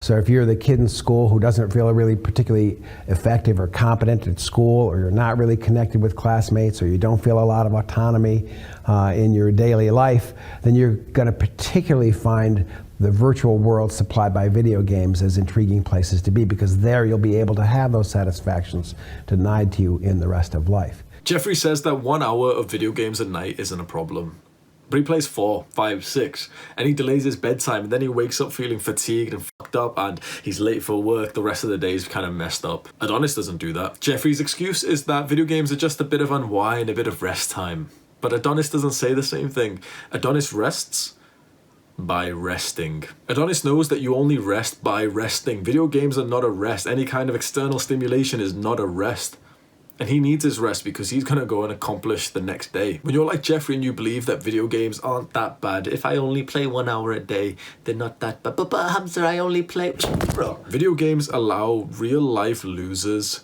So if you're the kid in school who doesn't feel really particularly effective or competent at school, or you're not really connected with classmates, or you don't feel a lot of autonomy in your daily life, then you're going to particularly find the virtual world supplied by video games as intriguing places to be, because there you'll be able to have those satisfactions denied to you in the rest of life. Jeffrey says that 1 hour of video games a night isn't a problem. But he plays 4, 5, 6, and he delays his bedtime, and then he wakes up feeling fatigued and fucked up, and he's late for work. The rest of the day is kind of messed up. Adonis doesn't do that. Jeffrey's excuse is that video games are just a bit of unwind, a bit of rest time. But Adonis doesn't say the same thing. Adonis rests by resting. Adonis knows that you only rest by resting. Video games are not a rest. Any kind of external stimulation is not a rest. And he needs his rest because he's going to go and accomplish the next day. When you're like Jeffrey and you believe that video games aren't that bad, if I only play 1 hour a day, they're not that bad. But Hamza, I only play... Bro. Video games allow real life losers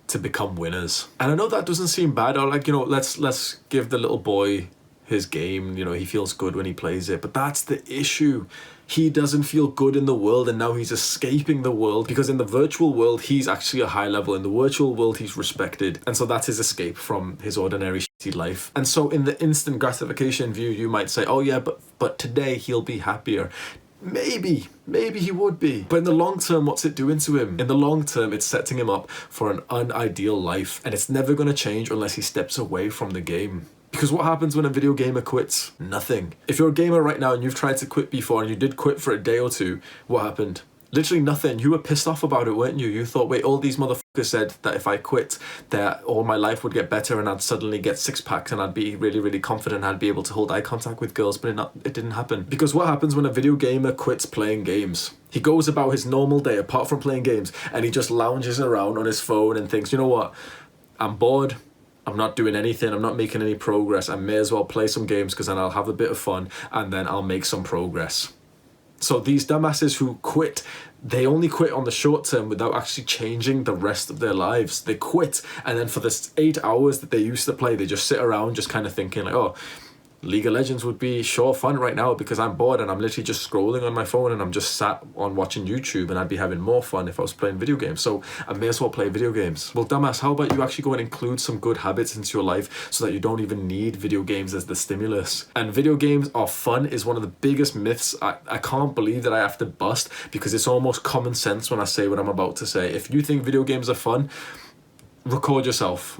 to become winners. And I know that doesn't seem bad. Or like, you know, let's give the little boy his game. You know, he feels good when he plays it. But that's the issue. He doesn't feel good in the world, and now he's escaping the world, because in the virtual world he's actually a high level. In the virtual world he's respected, and so that's his escape from his ordinary shitty life. And so in the instant gratification view, you might say, oh yeah, but today he'll be happier. Maybe he would be. But in the long term, what's it doing to him? In the long term, it's setting him up for an unideal life, and it's never going to change unless he steps away from the game. Because what happens when a video gamer quits? Nothing. If you're a gamer right now and you've tried to quit before and you did quit for a day or two, what happened? Literally nothing. You were pissed off about it, weren't you? You thought, wait, all these motherfuckers said that if I quit, that all my life would get better and I'd suddenly get six packs and I'd be really, really confident, I'd be able to hold eye contact with girls, but it didn't happen. Because what happens when a video gamer quits playing games? He goes about his normal day, apart from playing games, and he just lounges around on his phone and thinks, you know what? I'm bored. I'm not doing anything, I'm not making any progress, I may as well play some games because then I'll have a bit of fun and then I'll make some progress. So these dumbasses who quit, they only quit on the short term without actually changing the rest of their lives. They quit, and then for the 8 hours that they used to play, they just sit around just kind of thinking like, oh, League of Legends would be sure fun right now because I'm bored and I'm literally just scrolling on my phone and I'm just sat on watching YouTube, and I'd be having more fun if I was playing video games, so I may as well play video games. Well, dumbass, how about you actually go and include some good habits into your life so that you don't even need video games as the stimulus? And video games are fun is one of the biggest myths I can't believe that I have to bust, because it's almost common sense when I say what I'm about to say. If you think video games are fun, record yourself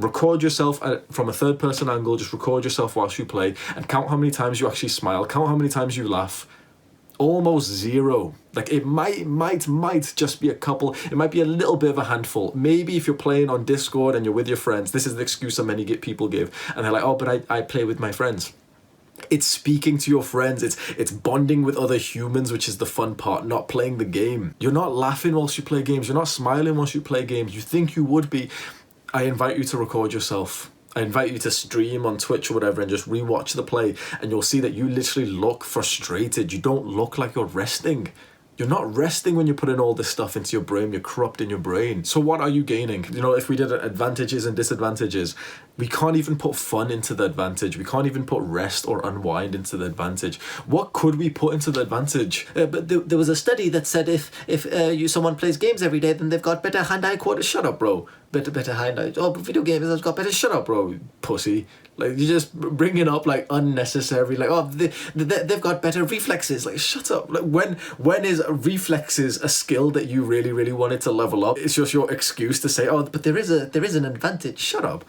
from a third person angle. Just record yourself whilst you play and count how many times you actually smile, count how many times you laugh. Almost zero. Like it might just be a couple, it might be a little bit of a handful. Maybe if you're playing on Discord and you're with your friends, this is the excuse that many people give, and they're like, oh, but I play with my friends. It's speaking to your friends, it's bonding with other humans, which is the fun part, not playing the game. You're not laughing whilst you play games, you're not smiling whilst you play games. You think you would be. I invite you to record yourself. I invite you to stream on Twitch or whatever and just rewatch the play, and you'll see that you literally look frustrated. You don't look like you're resting. You're not resting when you're putting all this stuff into your brain. You're corrupting your brain. So what are you gaining? You know, if we did advantages and disadvantages, we can't even put fun into the advantage. We can't even put rest or unwind into the advantage. What could we put into the advantage? But there was a study that said if someone plays games every day, then they've got better hand-eye coordination. Shut up, bro. Better hand-eye. Oh, but video games have got better. Shut up, bro. Pussy. Like, you're just bringing up like unnecessary, like, oh, they've got better reflexes. Like, shut up. Like, when is reflexes a skill that you really, really wanted to level up? It's just your excuse to say, oh, but there is an advantage. Shut up.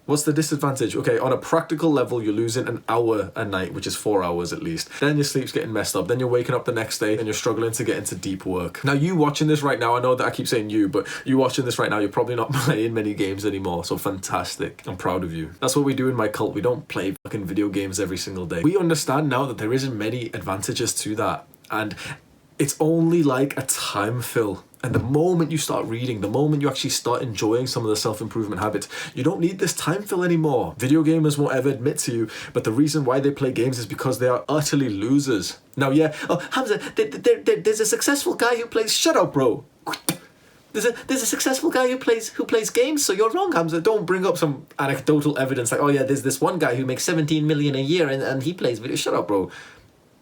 What's the disadvantage? Okay, on a practical level, you're losing an hour a night, which is 4 hours at least. Then your sleep's getting messed up. Then you're waking up the next day and you're struggling to get into deep work. Now, you watching this right now, I know that I keep saying you, but you watching this right now, you're probably not playing many games anymore. So fantastic. I'm proud of you. That's what we do in my cult. We don't play fucking video games every single day. We understand now that there isn't many advantages to that. And it's only like a time fill. And the moment you start reading, the moment you actually start enjoying some of the self-improvement habits, you don't need this time fill anymore. Video gamers won't ever admit to you, but the reason why they play games is because they are utterly losers. Now, yeah, oh, Hamza, there's a successful guy who plays... Shut up, bro. There's a successful guy who plays games, so you're wrong, Hamza. Don't bring up some anecdotal evidence like, oh yeah, there's this one guy who makes 17 million a year and he plays video. Shut up, bro.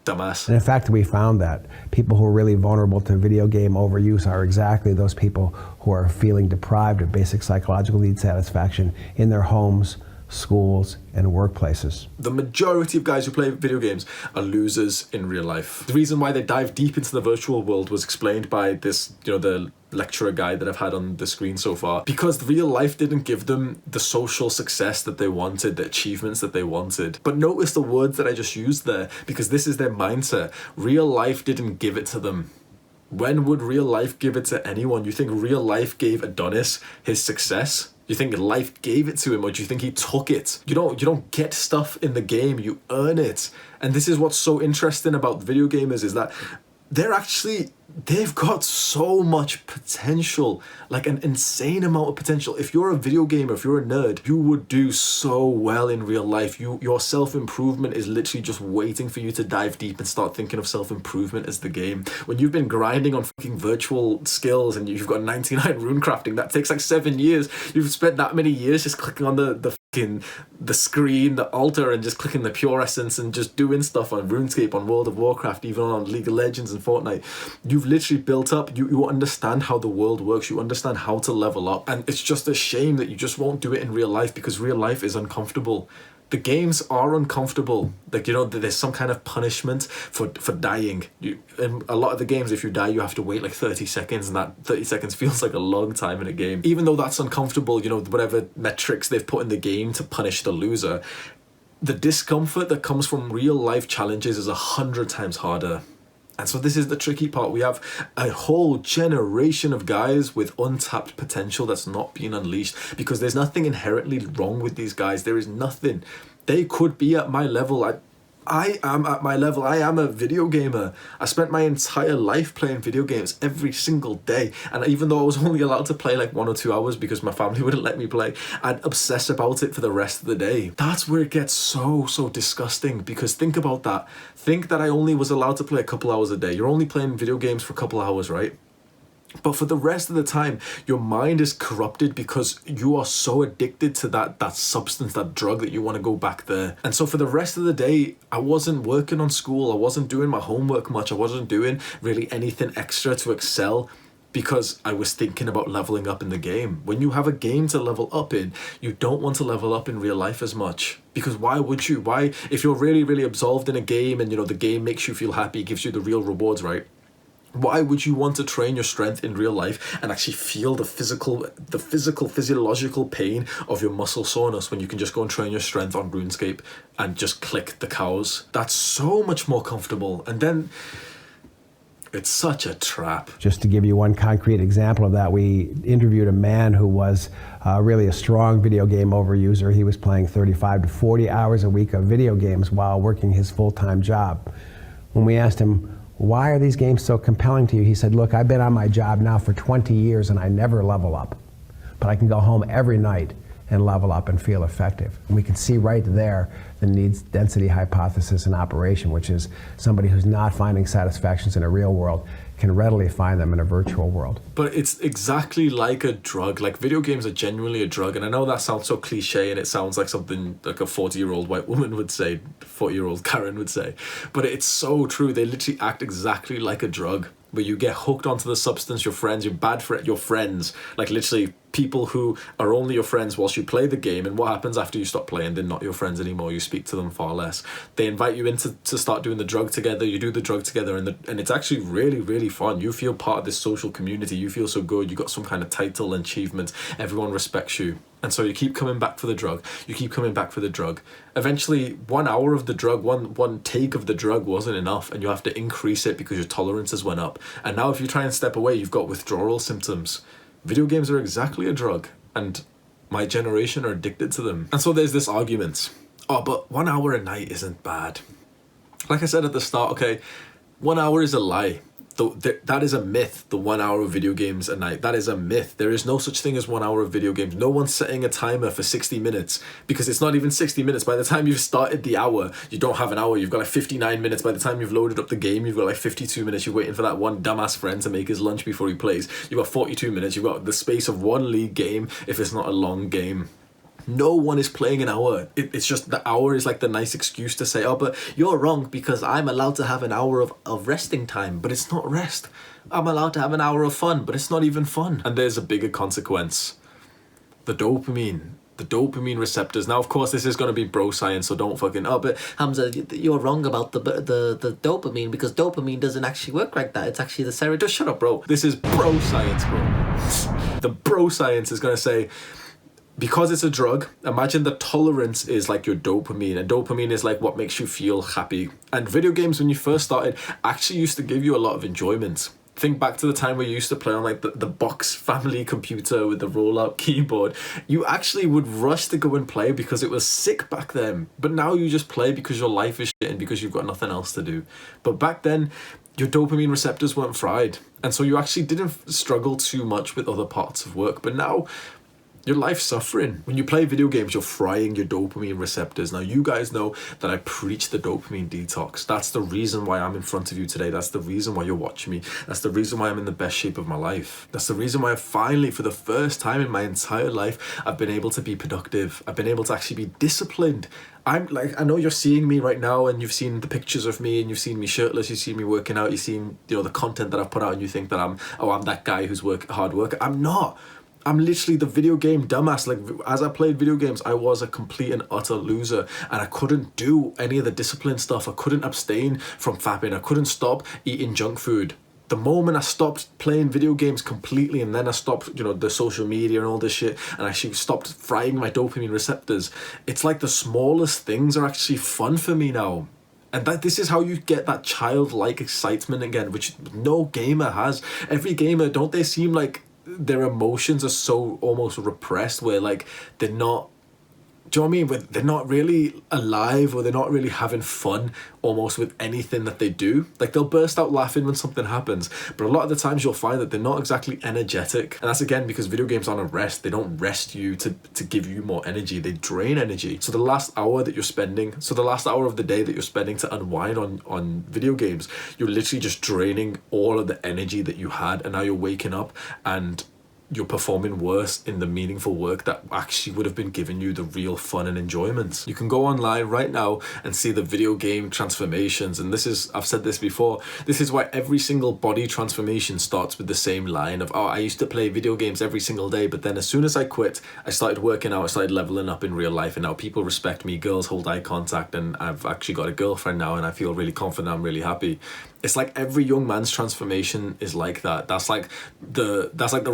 dumbass. And in fact, we found that people who are really vulnerable to video game overuse are exactly those people who are feeling deprived of basic psychological need satisfaction in their homes, schools, and workplaces. The majority of guys who play video games are losers in real life. The reason why they dive deep into the virtual world was explained by this, the lecturer guy that I've had on the screen so far. Because real life didn't give them the social success that they wanted, the achievements that they wanted. But notice the words that I just used there, because this is their mindset. Real life didn't give it to them. When would real life give it to anyone? You think real life gave Adonis his success? You think life gave it to him, or do you think he took it? You don't get stuff in the game, you earn it. And this is what's so interesting about video gamers, is that they've got so much potential, like an insane amount of potential. If you're a video gamer, if you're a nerd, you would do so well in real life. Your self-improvement is literally just waiting for you to dive deep and start thinking of self-improvement as the game. When you've been grinding on fucking virtual skills and you've got 99 rune crafting, that takes like 7 years. You've spent that many years just clicking on the screen, the altar, and just clicking the pure essence and just doing stuff on RuneScape, on World of Warcraft, even on League of Legends and Fortnite. You've literally built up, you understand how the world works, you understand how to level up, and it's just a shame that you just won't do it in real life, because real life is uncomfortable. The games are uncomfortable. Like, there's some kind of punishment for dying. In a lot of the games, if you die, you have to wait like 30 seconds, and that 30 seconds feels like a long time in a game. Even though that's uncomfortable, whatever metrics they've put in the game to punish the loser, the discomfort that comes from real life challenges is 100 times harder. And so this is the tricky part. We have a whole generation of guys with untapped potential that's not being unleashed, because there's nothing inherently wrong with these guys. There is nothing. They could be at my level. I am at my level. I am a video gamer. I spent my entire life playing video games every single day. And even though I was only allowed to play like 1 or 2 hours because my family wouldn't let me play, I'd obsess about it for the rest of the day. That's where it gets so disgusting, because think about that. Think that I only was allowed to play a couple hours a day. You're only playing video games for a couple hours, right? But for the rest of the time, your mind is corrupted because you are so addicted to that substance, that drug, that you want to go back there. And so for the rest of the day, I wasn't working on school. I wasn't doing my homework much. I wasn't doing really anything extra to excel, because I was thinking about leveling up in the game. When you have a game to level up in, you don't want to level up in real life as much. Because why would you? Why, if you're really absolved in a game and the game makes you feel happy, gives you the real rewards, right? Why would you want to train your strength in real life and actually feel the physiological pain of your muscle soreness when you can just go and train your strength on RuneScape and just click the cows? That's so much more comfortable. And then it's such a trap. Just to give you one concrete example of that, we interviewed a man who was really a strong video game overuser. He was playing 35 to 40 hours a week of video games while working his full-time job. When we asked him, why are these games so compelling to you? He said, look, I've been on my job now for 20 years and I never level up. But I can go home every night and level up and feel effective. And we can see right there the needs density hypothesis in operation, which is somebody who's not finding satisfactions in a real world can readily find them in a virtual world. But it's exactly like a drug. Like, video games are genuinely a drug. And I know that sounds so cliche, and it sounds like something like a 40-year-old white woman would say, 40-year-old Karen would say. But it's so true. They literally act exactly like a drug, where you get hooked onto the substance. Your friends, your friends, like literally people who are only your friends whilst you play the game. And what happens after you stop playing? They're not your friends anymore. You speak to them far less. They invite you in to start doing the drug together. You do the drug together, and it's actually really fun. You feel part of this social community. You feel so good. You got some kind of title and achievement. Everyone respects you. And so you keep coming back for the drug. You keep coming back for the drug. Eventually, 1 hour of the drug, one take of the drug wasn't enough, and you have to increase it because your tolerances went up. And now if you try and step away, you've got withdrawal symptoms. Video games are exactly a drug, and my generation are addicted to them. And so there's this argument. Oh, but 1 hour a night isn't bad. Like I said at the start, okay, 1 hour is a lie. That is a myth, the 1 hour of video games a night. That is a myth. There is no such thing as 1 hour of video games. No one's setting a timer for 60 minutes, because it's not even 60 minutes. By the time you've started the hour, you don't have an hour. You've got like 59 minutes. By the time you've loaded up the game, you've got like 52 minutes. You're waiting for that one dumbass friend to make his lunch before he plays. You've got 42 minutes. You've got the space of one league game if it's not a long game. No one is playing an hour. It's just the hour is like the nice excuse to say, oh, but you're wrong because I'm allowed to have an hour of resting time, but it's not rest. I'm allowed to have an hour of fun, but it's not even fun. And there's a bigger consequence. The dopamine receptors. Now, of course, this is going to be bro science, so don't fucking, oh, but Hamza, you're wrong about the dopamine, because dopamine doesn't actually work like that. It's actually the serotonin. just shut up, bro. This is bro science, bro. The bro science is going to say, because it's a drug, imagine the tolerance is like your dopamine, and dopamine is like what makes you feel happy. And video games, when you first started, actually used to give you a lot of enjoyment. Think back to the time where you used to play on like the box family computer with the roll-out keyboard. You actually would rush to go and play because it was sick back then. But now you just play because your life is shit and because you've got nothing else to do. But back then, your dopamine receptors weren't fried. And so you actually didn't struggle too much with other parts of work. But now, your life's suffering. When you play video games, you're frying your dopamine receptors. Now, you guys know that I preach the dopamine detox. That's the reason why I'm in front of you today. That's the reason why you're watching me. That's the reason why I'm in the best shape of my life. That's the reason why I finally, for the first time in my entire life, I've been able to be productive. I've been able to actually be disciplined. I'm like, I know you're seeing me right now and you've seen the pictures of me and you've seen me shirtless, you've seen me working out, you've seen, the content that I've put out, and you think that I'm that guy who's hard worker. I'm not. I'm literally the video game dumbass. Like, as I played video games, I was a complete and utter loser, and I couldn't do any of the discipline stuff. I couldn't abstain from fapping. I couldn't stop eating junk food. The moment I stopped playing video games completely, and then I stopped, the social media and all this shit, and actually stopped frying my dopamine receptors, it's like the smallest things are actually fun for me now. And this is how you get that childlike excitement again, which no gamer has. Every gamer, don't they seem like their emotions are so almost repressed, where like they're not, do you know what I mean? They're not really alive, or they're not really having fun almost with anything that they do. Like, they'll burst out laughing when something happens, but a lot of the times you'll find that they're not exactly energetic. And that's again because video games aren't a rest. They don't rest you to give you more energy. They drain energy. So the last hour of the day that you're spending to unwind on video games, you're literally just draining all of the energy that you had, and now you're waking up and you're performing worse in the meaningful work that actually would have been giving you the real fun and enjoyment. You can go online right now and see the video game transformations, and I've said this before, this is why every single body transformation starts with the same line of, I used to play video games every single day, but then as soon as I quit, I started working out, I started leveling up in real life, and now people respect me, girls hold eye contact, and I've actually got a girlfriend now, and I feel really confident, I'm really happy. It's like every young man's transformation is like that. That's like the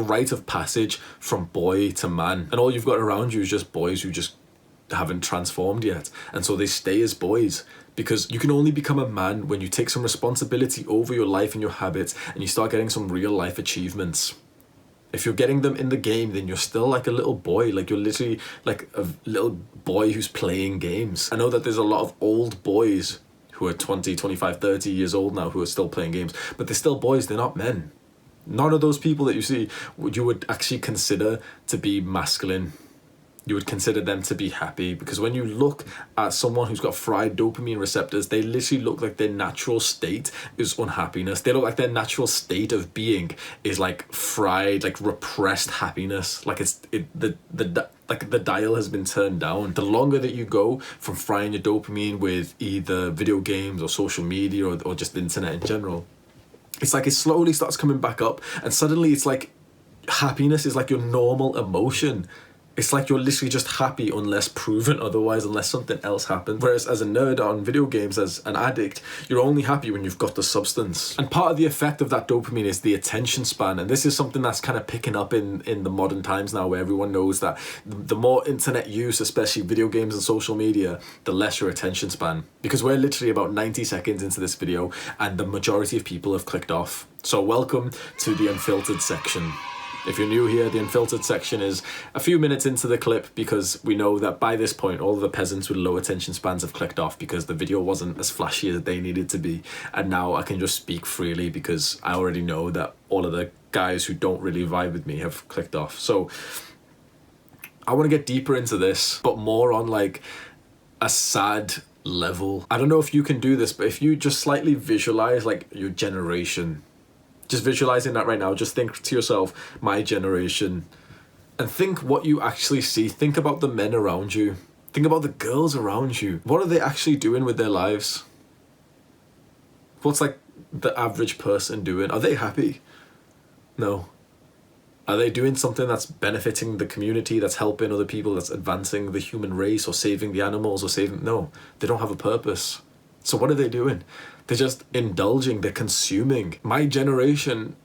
rite of passage from boy to man. And all you've got around you is just boys who just haven't transformed yet. And so they stay as boys, because you can only become a man when you take some responsibility over your life and your habits, and you start getting some real life achievements. If you're getting them in the game, then you're still like a little boy. Like, you're literally like a little boy who's playing games. I know that there's a lot of old boys who are 20, 25, 30 years old now who are still playing games, but they're still boys, they're not men. None of those people that you see you would actually consider to be masculine. You would consider them to be happy, because when you look at someone who's got fried dopamine receptors, they literally look like their natural state is unhappiness. They look like their natural state of being is like fried, like repressed happiness. Like the dial has been turned down. The longer that you go from frying your dopamine with either video games or social media or just the internet in general, it's like it slowly starts coming back up, and suddenly it's like happiness is like your normal emotion. It's like you're literally just happy unless proven otherwise, unless something else happens. Whereas as a nerd on video games, as an addict, you're only happy when you've got the substance. And part of the effect of that dopamine is the attention span. And this is something that's kind of picking up in the modern times now, where everyone knows that the more internet use, especially video games and social media, the less your attention span. Because we're literally about 90 seconds into this video and the majority of people have clicked off. So welcome to the unfiltered section. If you're new here, the unfiltered section is a few minutes into the clip, because we know that by this point all of the peasants with low attention spans have clicked off because the video wasn't as flashy as they needed to be, and now I can just speak freely because I already know that all of the guys who don't really vibe with me have clicked off. So I want to get deeper into this, but more on like a sad level. I don't know if you can do this, but if you just slightly visualize like your generation, just visualizing that right now, just think to yourself, my generation, and think what you actually see. Think about the men around you. Think about the girls around you. What are they actually doing with their lives? What's like the average person doing? Are they happy? No. Are they doing something that's benefiting the community, that's helping other people, that's advancing the human race or saving the animals or saving... No, they don't have a purpose. So what are they doing? They're just indulging, they're consuming. My generation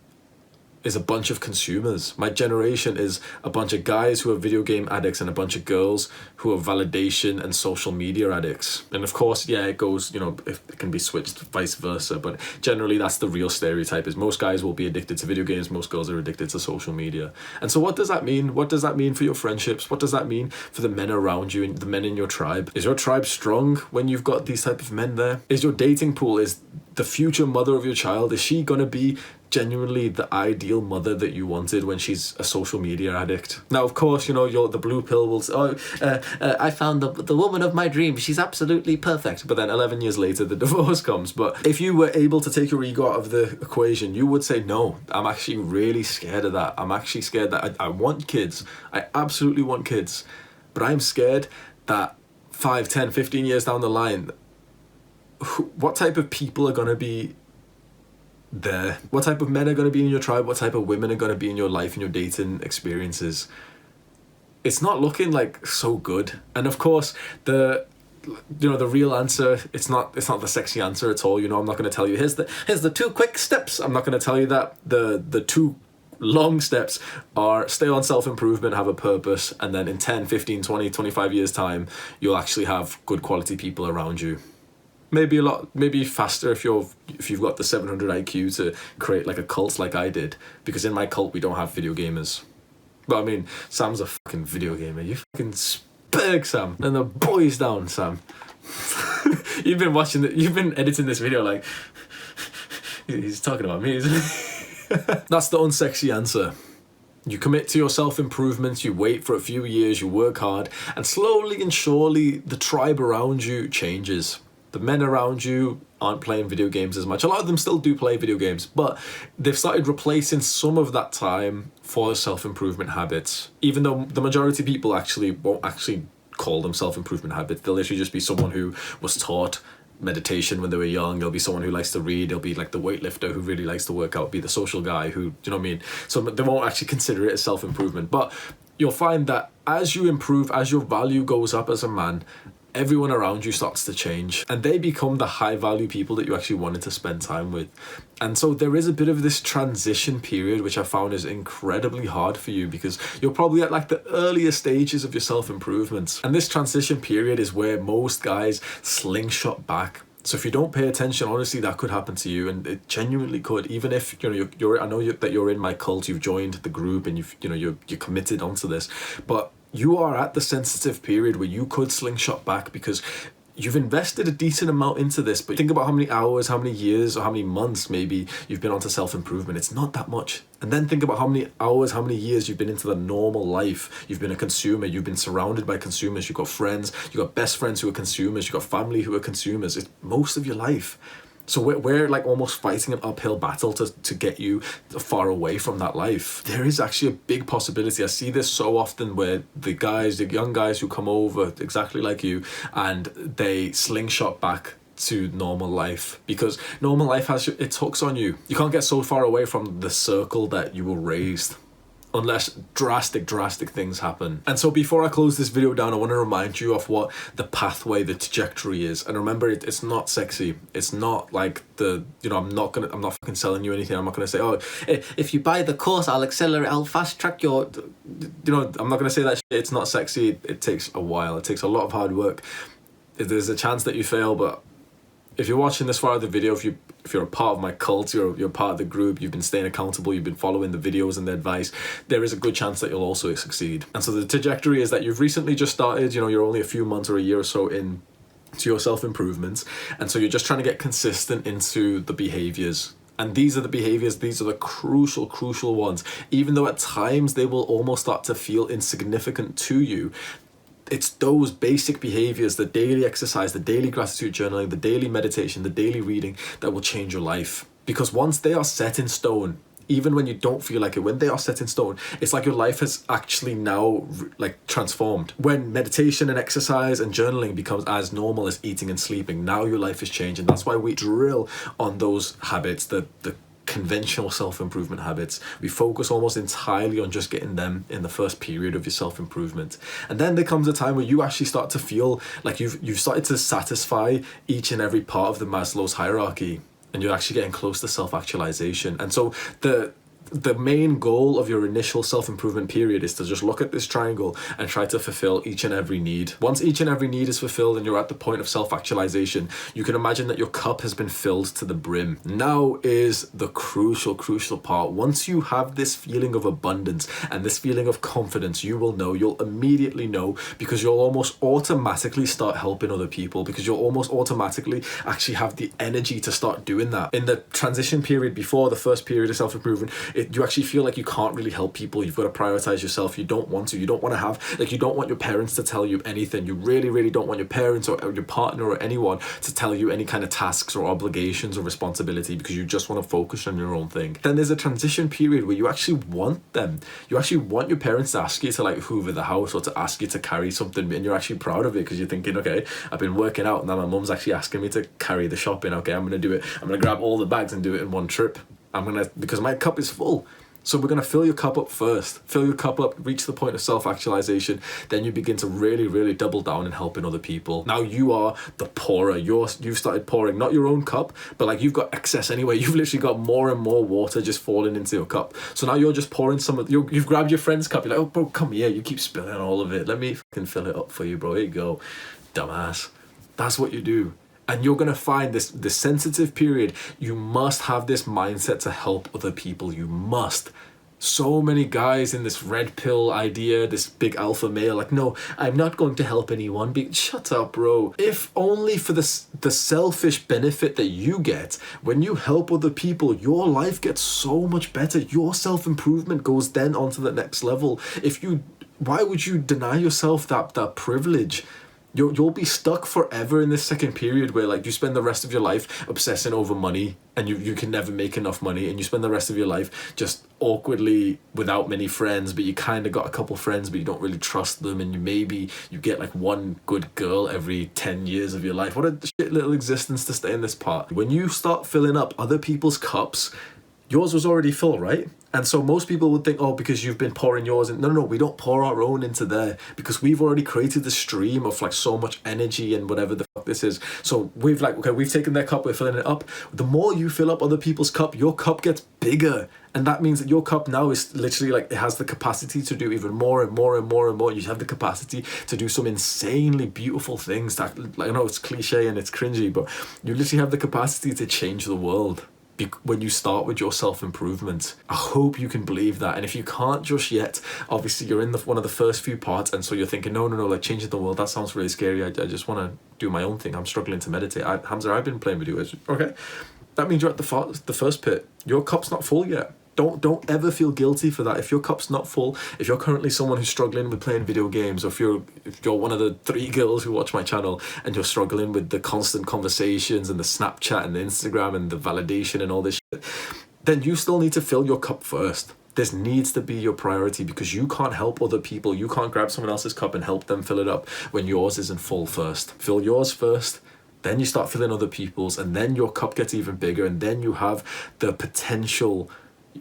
is a bunch of consumers. My generation is a bunch of guys who are video game addicts and a bunch of girls who are validation and social media addicts. And of course, yeah, it goes, you know, if it can be switched vice versa, but generally that's the real stereotype, is most guys will be addicted to video games, most girls are addicted to social media. And so what does that mean? What does that mean for your friendships? What does that mean for the men around you and the men in your tribe? Is your tribe strong when you've got these type of men there? Is your dating pool, is the future mother of your child, is she gonna be genuinely the ideal mother that you wanted when she's a social media addict? Now, of course, you know, the blue pill will say, I found the woman of my dreams. She's absolutely perfect. But then 11 years later, the divorce comes. But if you were able to take your ego out of the equation, you would say, no, I'm actually really scared of that. I'm actually scared that I want kids. I absolutely want kids. But I'm scared that 5, 10, 15 years down the line, what type of people are going to be there? What type of men are going to be in your tribe? What type of women are going to be in your life and your dating experiences? It's not looking like so good. And of course, the real answer, it's not the sexy answer at all. You know, I'm not going to tell you here's the 2 quick steps. I'm not going to tell you that. The 2 long steps are stay on self-improvement, have a purpose, and then in 10, 15, 20, 25 years time, you'll actually have good quality people around you. Maybe faster if you've got the 700 IQ to create like a cult like I did, because in my cult we don't have video gamers. But I mean, Sam's a fucking video gamer. You fucking spurg, Sam, and the boys down, Sam. You've been editing this video like he's talking about me, isn't he? That's the unsexy answer. You commit to your self-improvement, you wait for a few years, you work hard, and slowly and surely the tribe around you changes. The men around you aren't playing video games as much. A lot of them still do play video games, but they've started replacing some of that time for self-improvement habits. Even though the majority of people won't actually call them self-improvement habits. They'll literally just be someone who was taught meditation when they were young. There'll be someone who likes to read. There'll be like the weightlifter who really likes to work out. Be the social guy who, do you know what I mean? So they won't actually consider it as self-improvement. But you'll find that as you improve, as your value goes up as a man, everyone around you starts to change and they become the high value people that you actually wanted to spend time with. And so there is a bit of this transition period, which I found is incredibly hard for you, because you're probably at like the earlier stages of your self-improvement. And this transition period is where most guys slingshot back. So if you don't pay attention, honestly, that could happen to you, and it genuinely could. Even if you're I know that you're in my cult, you've joined the group, and you're committed onto this, but you are at the sensitive period where you could slingshot back because you've invested a decent amount into this. But think about how many hours, how many years, or how many months maybe you've been onto self-improvement. It's not that much. And then think about how many hours, how many years you've been into the normal life. You've been a consumer. You've been surrounded by consumers. You've got friends. You've got best friends who are consumers. You've got family who are consumers. It's most of your life. So we're like almost fighting an uphill battle to get you far away from that life. There is actually a big possibility. I see this so often where the young guys who come over exactly like you, and they slingshot back to normal life, because normal life its hooks on you. You can't get so far away from the circle that you were raised unless drastic things happen. And so before I close this video down, I want to remind you of what the pathway, the trajectory is. And remember, it's not sexy. It's not like I'm not fucking selling you anything. I'm not going to say, oh, if you buy the course, I'll fast track your, I'm not going to say that shit. It's not sexy. It takes a while. It takes a lot of hard work. There's a chance that you fail, but if you're watching this far of the video, if you're a part of my cult, you're part of the group, you've been staying accountable, you've been following the videos and the advice, there is a good chance that you'll also succeed. And so the trajectory is that you've recently just started, you're only a few months or a year or so in to your self-improvements, and so you're just trying to get consistent into the behaviors. And these are the behaviors, these are the crucial ones. Even though at times they will almost start to feel insignificant to you, it's those basic behaviors, the daily exercise, the daily gratitude journaling, the daily meditation, the daily reading, that will change your life. Because once they are set in stone, even when you don't feel like it, when they are set in stone, it's like your life has actually now like transformed. When meditation and exercise and journaling becomes as normal as eating and sleeping, now your life is changing. That's why we drill on those habits, the conventional self-improvement habits. We focus almost entirely on just getting them in the first period of your self-improvement. And then there comes a time where you actually start to feel like you've started to satisfy each and every part of the Maslow's hierarchy, and you're actually getting close to self-actualization. And so the main goal of your initial self-improvement period is to just look at this triangle and try to fulfill each and every need. Once each and every need is fulfilled and you're at the point of self-actualization, you can imagine that your cup has been filled to the brim. Now is the crucial part. Once you have this feeling of abundance and this feeling of confidence, you'll immediately know, because you'll almost automatically start helping other people, because you'll almost automatically actually have the energy to start doing that. In the transition period before the first period of self-improvement, you actually feel like you can't really help people. You've got to prioritize yourself. You don't want to. You don't want to have, like, you don't want your parents to tell you anything. You really, really don't want your parents or your partner or anyone to tell you any kind of tasks or obligations or responsibility, because you just want to focus on your own thing. Then there's a transition period where you actually want them. You actually want your parents to ask you to like hoover the house or to ask you to carry something, and you're actually proud of it because you're thinking, okay, I've been working out and now my mum's actually asking me to carry the shopping. Okay, I'm going to do it. I'm going to grab all the bags and do it in one trip. Because my cup is full. So we're going to fill your cup up first. Fill your cup up, reach the point of self-actualization. Then you begin to really, really double down in helping other people. Now you are the pourer. You've started pouring, not your own cup, but like you've got excess anyway. You've literally got more and more water just falling into your cup. So now you're just pouring some of, you've grabbed your friend's cup. You're like, oh bro, come here. You keep spilling all of it. Let me fucking fill it up for you, bro. Here you go. Dumbass. That's what you do. And you're going to find this sensitive period, you must have this mindset to help other people. You must. So many guys in this red pill idea, this big alpha male, like, no, I'm not going to help anyone. Shut up, bro. If only for the selfish benefit that you get, when you help other people, your life gets so much better. Your self-improvement goes then on to the next level. Why would you deny yourself that privilege? You'll be stuck forever in this second period where like you spend the rest of your life obsessing over money and you can never make enough money, and you spend the rest of your life just awkwardly without many friends, but you kind of got a couple friends but you don't really trust them, and you get like one good girl every 10 years of your life. What a shit little existence to stay in this part. When you start filling up other people's cups, yours was already full, right? And so most people would think, oh, because you've been pouring yours in. No, we don't pour our own into there, because we've already created the stream of like so much energy and whatever the fuck this is. So we've taken their cup, we're filling it up. The more you fill up other people's cup, your cup gets bigger. And that means that your cup now is literally like, it has the capacity to do even more and more and more and more. You have the capacity to do some insanely beautiful things that, like, I know it's cliche and it's cringy, but you literally have the capacity to change the world when you start with your self-improvement. I hope you can believe that. And if you can't just yet, obviously you're in one of the first few parts, and so you're thinking, no, like changing the world, that sounds really scary. I just want to do my own thing. I'm struggling to meditate. Hamza, I've been playing video games. Okay, that means you're at the first pit. Your cup's not full yet. Don't ever feel guilty for that. If your cup's not full, if you're currently someone who's struggling with playing video games, or if you're one of the 3 girls who watch my channel and you're struggling with the constant conversations and the Snapchat and the Instagram and the validation and all this shit, then you still need to fill your cup first. This needs to be your priority, because you can't help other people. You can't grab someone else's cup and help them fill it up when yours isn't full first. Fill yours first. Then you start filling other people's, and then your cup gets even bigger, and then you have the potential.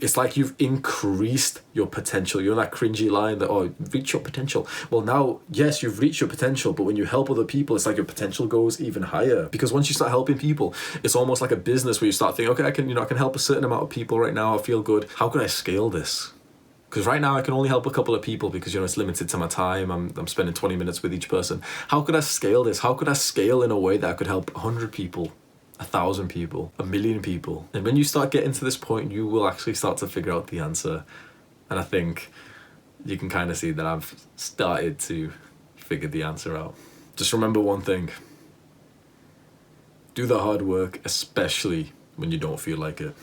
It's like you've increased your potential. You're that cringy line that, oh, reach your potential. Well, now, yes, you've reached your potential, but when you help other people, it's like your potential goes even higher. Because once you start helping people, it's almost like a business where you start thinking, okay, I can help a certain amount of people right now. I feel good. How can I scale this? Because right now I can only help a couple of people because, it's limited to my time. I'm spending 20 minutes with each person. How could I scale this? How could I scale in a way that I could help 100 people? 1,000 people, 1,000,000 people? And when you start getting to this point, you will actually start to figure out the answer. And I think you can kind of see that I've started to figure the answer out. Just remember one thing. Do the hard work, especially when you don't feel like it.